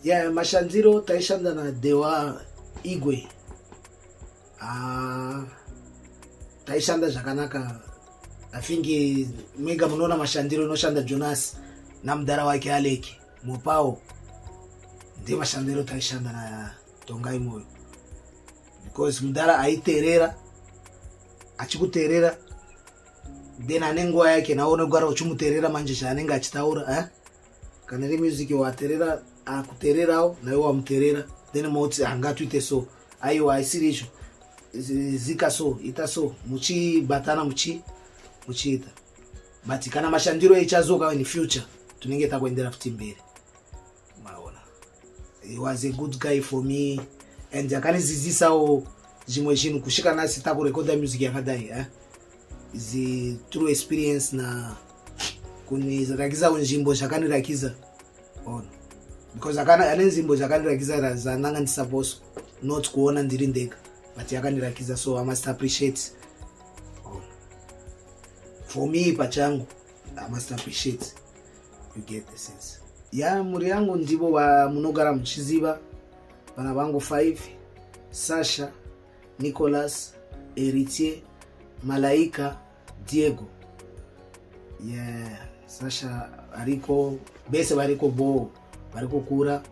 Yeah, mashanziro taishanda na Dewa Igwe. Taishanda zvakanaka. Afingi mega munoona mashandiro inoshanda Jonas na mudara wake Aleki Mopao. Ndiye mashandiro taishanda na Tongai Moyo. Because mudara aiterera achikuterera then anenguva yake naona kugara uchimuterera manje zvaanenge achitaura kana ri music waterera akutererawo nawe wamuterera then moti hangatuite so aiwa aisiri izvo zika so ita so muchibatana muchiita but kana mashandiro echazoka in future tunenge takuendera futi mberi maona. He was a good guy for me and akanidzidzisawo zvimwe zvinhu kusvika nhasi takurekoda music yakadai is a true experience na kunirakiza nzvimbo zvakanirakiza on because ane nzvimbo zvakanirakiza zananga ndisaposo not kuona ndiri ndega but yakanirakiza, so I must appreciate for me pachangu. I must appreciate, you get the sense. Ya muri yangu ndivo munogara muchiziva vana vangu 5: Sasha, Nicholas, Eritier, Malaika, Diego. Yeah, Sasha ariko bese variko bo variko kura